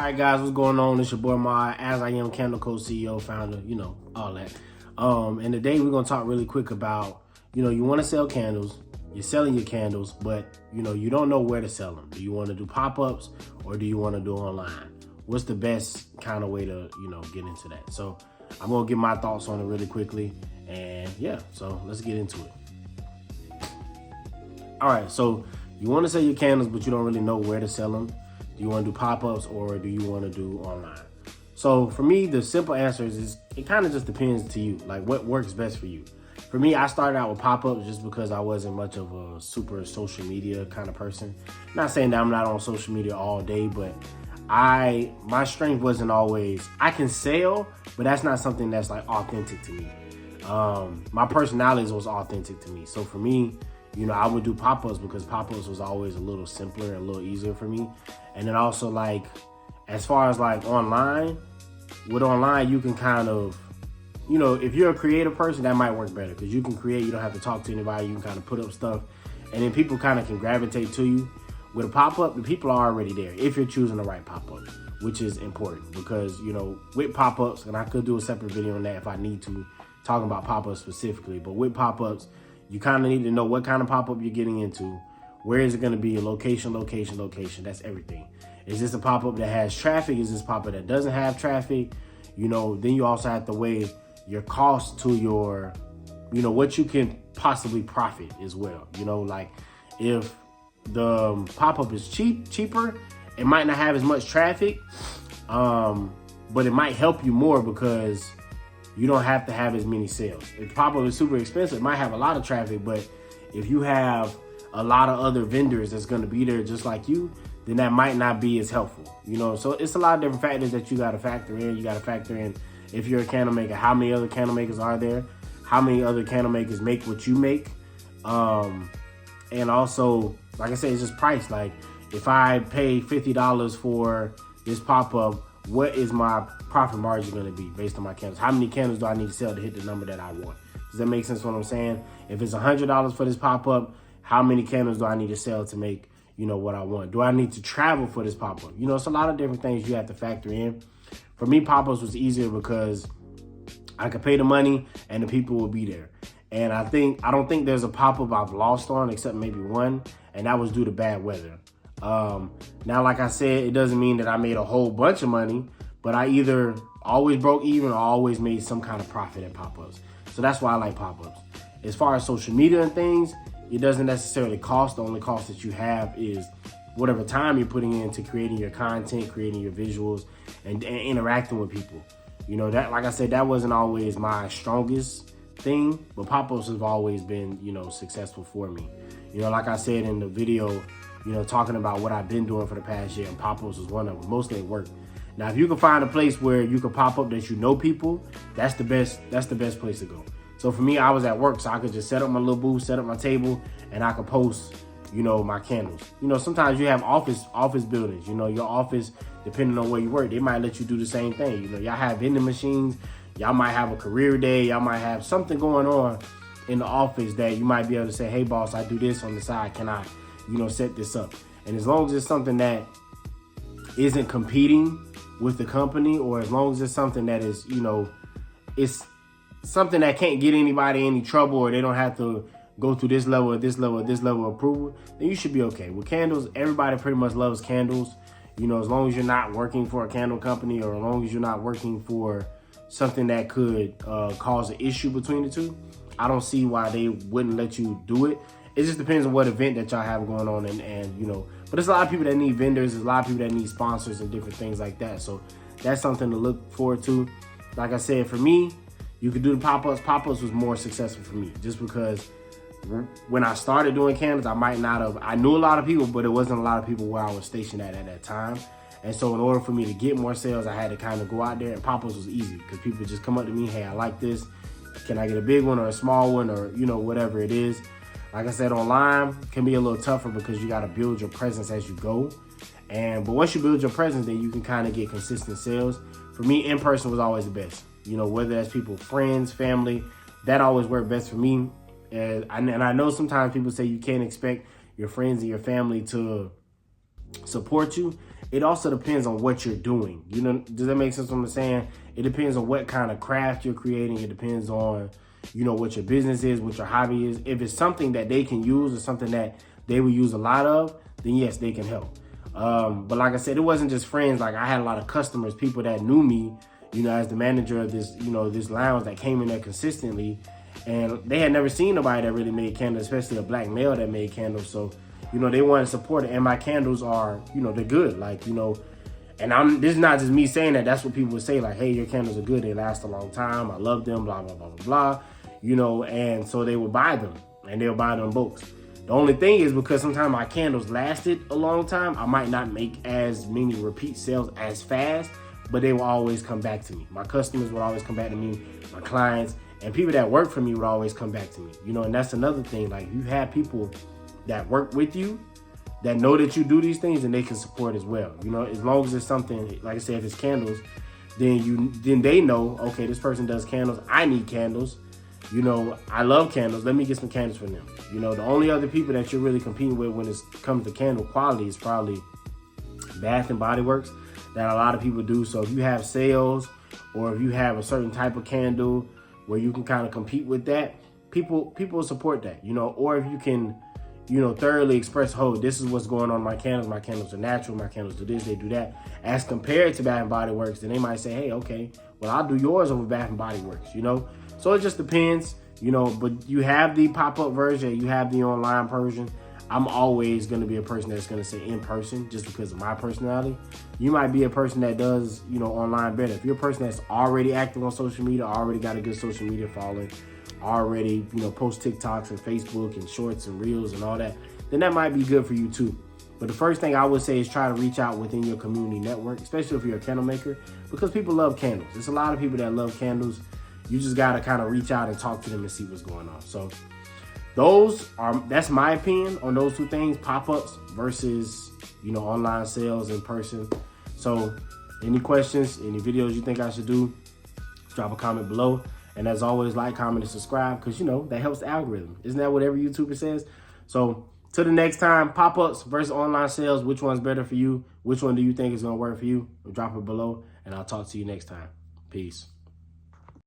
right, guys, what's going on? It's your boy Ma, as I am Candle Co. CEO, founder, all that. And today we're gonna talk really quick about, you want to sell candles, you're selling your candles, but you don't know where to sell them. Do you want to do pop-ups or do you want to do online? What's the best kind of way to, get into that? So I'm gonna give my thoughts on it really quickly, and yeah, so let's get into it. All right, so you want to sell your candles, but you don't really know where to sell them. Do you want to do pop-ups or do you want to do online? So for me, the simple answer is it kind of just depends to you, like what works best for you. For me, I started out with pop-ups just because I wasn't much of a super social media kind of person. Not saying that I'm not on social media all day, but my strength wasn't always, I can sell, but that's not something that's like authentic to me. My personality was authentic to me. So for me, I would do pop-ups because pop-ups was always a little simpler and a little easier for me. And then also, like, as far as like online, with online, you can kind of, if you're a creative person, that might work better because you can create, you don't have to talk to anybody, you can kind of put up stuff and then people kind of can gravitate to you. With a pop-up, the people are already there if you're choosing the right pop-up, which is important because, with pop-ups, and I could do a separate video on that if I need to, talking about pop-ups specifically, but with pop-ups, you kind of need to know what kind of pop-up you're getting into. Where is it going to be? Location. That's everything. Is this a pop-up that has traffic? Is this pop-up that doesn't have traffic? Then you also have to weigh your cost to your, what you can possibly profit as well. Like if the pop-up is cheaper, it might not have as much traffic, but it might help you more because you don't have to have as many sales. If pop-up is super expensive, it might have a lot of traffic, but if you have a lot of other vendors that's gonna be there just like you, then that might not be as helpful. So it's a lot of different factors that you gotta factor in. You gotta factor in, if you're a candle maker, how many other candle makers are there? How many other candle makers make what you make? And also, like I said, it's just price. Like if I pay $50 for this pop-up, what is my profit margin going to be based on my candles? How many candles do I need to sell to hit the number that I want? Does that make sense what I'm saying? If it's $100 for this pop-up, how many candles do I need to sell to make, what I want? Do I need to travel for this pop-up? It's a lot of different things you have to factor in. For me, pop-ups was easier because I could pay the money and the people will be there. And I don't think there's a pop-up I've lost on except maybe one, and that was due to bad weather. Now, like I said, it doesn't mean that I made a whole bunch of money, but I either always broke even or always made some kind of profit at pop-ups. So that's why I like pop-ups. As far as social media and things, it doesn't necessarily cost. The only cost that you have is whatever time you're putting into creating your content, creating your visuals, and interacting with people. That, like I said, that wasn't always my strongest thing, but pop-ups have always been, successful for me. Like I said in the video, talking about what I've been doing for the past year, and pop-ups was one of them. Mostly it worked. Now, if you can find a place where you can pop up that people, that's the best place to go. So for me, I was at work, so I could just set up my little booth, set up my table, and I could post, my candles. Sometimes you have office buildings, your office, depending on where you work, they might let you do the same thing. Y'all have vending machines, y'all might have a career day, y'all might have something going on in the office that you might be able to say, hey boss, I do this on the side, can I, set this up? And as long as it's something that isn't competing with the company, or as long as it's something that is, it's something that can't get anybody any trouble, or they don't have to go through this level of approval, then you should be okay. With candles, everybody pretty much loves candles. As long as you're not working for a candle company, or as long as you're not working for something that could cause an issue between the two, I don't see why they wouldn't let you do it. It just depends on what event that y'all have going on, and but there's a lot of people that need vendors, there's a lot of people that need sponsors and different things like that. So that's something to look forward to. Like I said, for me, you could do the pop-ups. Pop-ups was more successful for me just because when I started doing candles, I knew a lot of people, but it wasn't a lot of people where I was stationed at that time. And so in order for me to get more sales, I had to kind of go out there, and pop-ups was easy because people would just come up to me, hey, I like this. Can I get a big one or a small one, or, whatever it is. Like I said, online can be a little tougher because you got to build your presence as you go. But once you build your presence, then you can kind of get consistent sales. For me, in person was always the best. Whether that's people, friends, family, that always worked best for me. And I know sometimes people say you can't expect your friends and your family to support you. it also depends on what you're doing. You know, does that make sense what I'm saying? It depends on what kind of craft you're creating. It depends on, you know, what your business is, what your hobby is. If it's something that they can use or something that they will use a lot of, then yes, they can help. But like I said, it wasn't just friends. Like I had a lot of customers, people that knew me, you know, as the manager of this, you know, this lounge that came in there consistently. And they had never seen nobody that really made candles, especially a black male that made candles. So, you know, they wanted to support it. And my candles are, you know, they're good. Like, you know, and this is not just me saying that. That's what people would say. Like, hey, your candles are good. They last a long time. I love them, blah, blah, blah, blah, blah. You know, and so they would buy them. And they'll buy them books. The only thing is because sometimes my candles lasted a long time, I might not make as many repeat sales as fast, but they will always come back to me. My customers would always come back to me, my clients, and people that work for me would always come back to me. You know, and that's another thing. Like, you have people that work with you that know that you do these things and they can support as well. You know, as long as it's something, like I said, if it's candles, then they know, okay, this person does candles. I need candles. You know, I love candles. Let me get some candles from them. You know, the only other people that you're really competing with when it comes to candle quality is probably Bath and Body Works, that a lot of people do. So if you have sales or if you have a certain type of candle where you can kind of compete with that, people support that, you know. Or if you can, you know, thoroughly express, oh, this is what's going on in my candles. My candles are natural. My candles do this, they do that. As compared to Bath and Body Works, then they might say, hey, okay, well, I'll do yours over Bath and Body Works, you know. So it just depends, you know, but you have the pop-up version, you have the online version. I'm always going to be a person that's going to say in person just because of my personality. You might be a person that does, you know, online better. If you're a person that's already active on social media, already got a good social media following, already, you know, post TikToks and Facebook and shorts and reels and all that, then that might be good for you too. But the first thing I would say is try to reach out within your community network, especially if you're a candle maker, because people love candles. There's a lot of people that love candles. You just got to kind of reach out and talk to them and see what's going on. So that's my opinion on those two things, pop-ups versus, you know, online sales in person. So any questions, any videos you think I should do, drop a comment below. And as always, like, comment, and subscribe because, you know, that helps the algorithm. Isn't that what every YouTuber says? So till the next time, pop-ups versus online sales, which one's better for you? Which one do you think is going to work for you? Drop it below, and I'll talk to you next time. Peace.